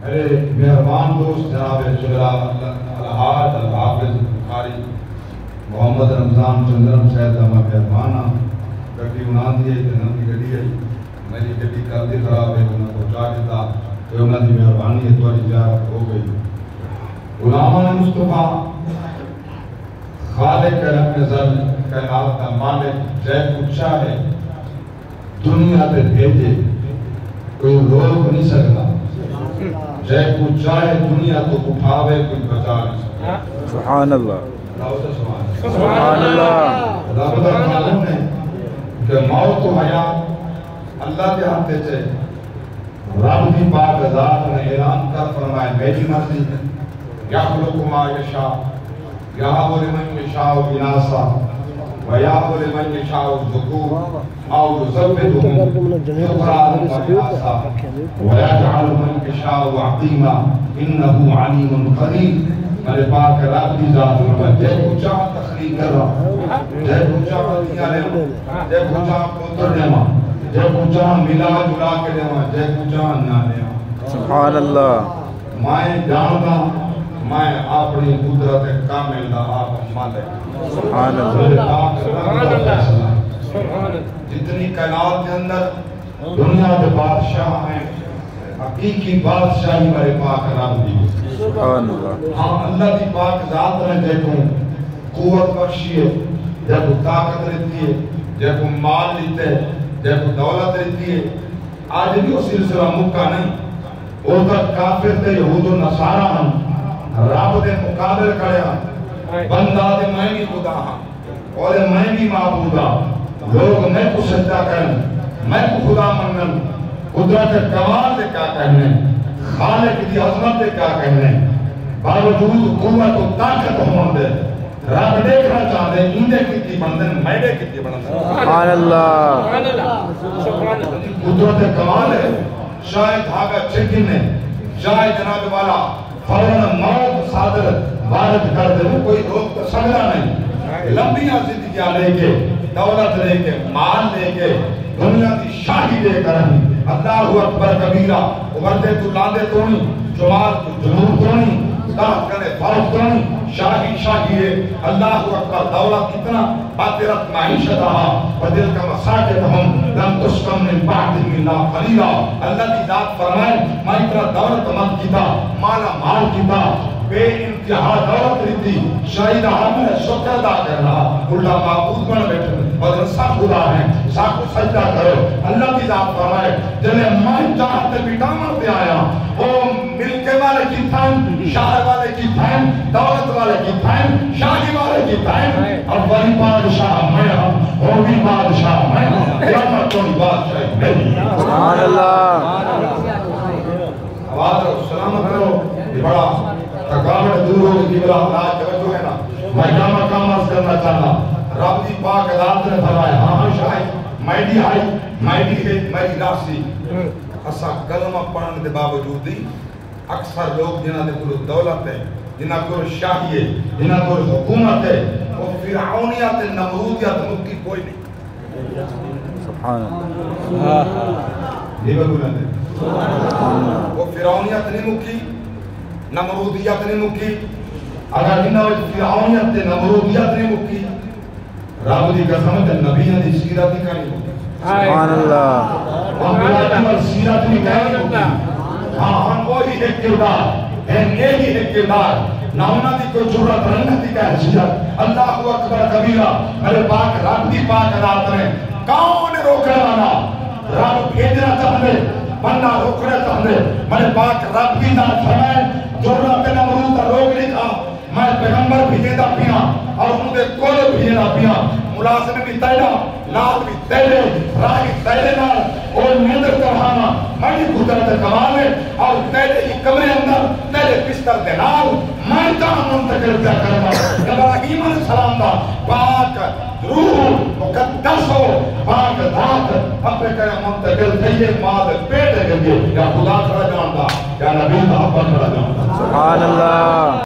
میرے مہربان دوست جناب شجرا الحاج الحافظ بخاری محمد رمضان چندرم صاحب کا مہربانہ گڈی بنا دی ہے جنم کی گڈی ہے میری گڈی کل دی خراب ہے انہوں کو پہنچا دیتا تو انہوں کی مہربانی ہے تھوڑی زیارت ہو گئی غلامان مصطفیٰ خالق رب نظر کائنات کا مالک جے کچھا ہے دنیا پہ بھیجے کوئی روک نہیں سکتا جے کو چاہے دنیا تو اٹھاوے کوئی بچا نہیں سکتا سبحان اللہ سبحان اللہ رب دا معلوم ہے کہ موت و حیات اللہ کے ہاتھ سے رب کی پاک ذات نے اعلان کر فرمائے میری مرضی ہے یخلق ما یشاء یہب لمن یشاء اناثا ویہب لمن یشاء الذکور او یزوجہم ذکرانا واناثا ویجعل من یشاء عقیما انہ علیم قدیر میرے پاک رب کی ذات میں جے کو چاہ تخلیق کر رہا جے کو چاہ دیا لے جے کو چاہ پتر دے جے کو چاہ ملا جلا کے دے جے کو چاہ نہ لے سبحان اللہ میں جانتا میں اپنی قدرت کامل دا آپ مالک سبحان اللہ جتنی کائنات کے اندر دنیا کے بادشاہ ہیں حقیقی بادشاہی میرے پاک رب دی سبحان اللہ ہاں اللہ کی پاک ذات نے دیکھو قوت بخشی ہے دیکھو طاقت رہتی ہے دیکھو مال لیتے ہے دیکھو دولت رہتی ہے آج بھی وہ سلسلہ مکہ نہیں وہ تک کافر تھے یہود و نصارہ ہم رب دے مقابل کرے ہم بندہ دے میں بھی خدا ہاں اور میں بھی معبود ہاں لوگ میں کو سجدہ کریں میں کو خدا منن قدرت کمال دے کیا کہنے خالق دی عظمت دے کیا کہنے باوجود قوت و طاقت ہون دے رب دیکھنا چاہتے ہیں اندے کتی بندن میڈے کتی بندن سبحان اللہ قدرت کمال ہے شاید دھاگا چھکنے شاید جناب والا فوراً موت صادر وارد کر دے کوئی روک تو سکتا نہیں لمبیاں زندگیاں لے کے دولت لے کے مال لے کے دنیا کی شاہی لے کر اللہ اکبر کبیرہ عمردے تو لاندے تو نہیں جمال تو جنوب تو نہیں طاقت کرے فروخ تو نہیں شاہی شاہی ہے اللہ اکبر دولت اتنا باطرت معیشت رہا بدل کا مساکت ہم لم تسکم من بعد اللہ قلیلہ اللہ کی ذات فرمائے میں اتنا دولت مند کیتا مالا مال کیتا بے انتہا دولت رہتی شاہید ہم نے شکر ادا کر رہا اللہ معبود بن بیٹھے بدل سا خدا ہے سا کو سجدہ کرو اللہ کی ذات فرمائے جنہیں میں چاہتے بیٹامن پہ آیا وہ ملکے والے کی تھائن شہر والے کی تھائن دولت والے کی تھائن شاہی والے کی تھائن اب وہی بادشاہ میں ہوں وہ بھی بادشاہ میں ہوں قیامت کوئی بادشاہ میری سبحان اللہ آواز رو سلامت کرو یہ بڑا تھکاوٹ دور ہو گئی بلا اللہ توجہ ہے نا میں جامع کام عرض کرنا چاہتا رب دی پاک ذات نے فرمایا ہاں شاہد میڈی آئی میڈی ہے میری راسی اسا کلمہ پڑھنے دے باوجود ہی اکثر لوگ جنہاں دے کلو دولت ہے جنہاں کلو شاہی ہے جنہاں کلو حکومت ہے وہ فرعونیت نمرودیت مکی کوئی نہیں سبحان اللہ یہ بلند ہے وہ فرعونیت نہیں مکی نمرودیت نہیں مکی اگر انہاں فرعونیت تے نمرودیت نہیں مکی رب دی قسم تے نبیوں دی سیرت ہی کہیں مکی سبحان اللہ ہم سیرت نہیں کہیں ہاں ہم وہی ایک کردار ہم یہی ایک کردار نہ ہونا دی کوئی جرات رنگت دی کہہ سیرت اللہ اکبر کبیرہ میرے پاک رب دی پاک رات میں کون روکنے والا رب بھیجنا چاہتے بندہ روکنا چاہتے میرے پاک رب کی ذات فرمائے جرات نمرود روک نہیں تھا میں پیغمبر بھیجے دا پیا اور ان کے کول بھیجے دا پیا ملازم بھی تیرا نال بھی تیرے راہی تیرے نال اور نیندر کروانا میں قدرت کمال ہے اور تیرے ہی کمرے اندر تیرے بستر دے نال میں جان منتقل کیا کرنا ابراہیم علیہ السلام دا پاک روح مقدس ہو پاک ذات اپنے کیا منتقل تیے ماد پیٹ گئے یا خدا کھڑا جانتا یا نبی صاحب کھڑا جانتا سبحان اللہ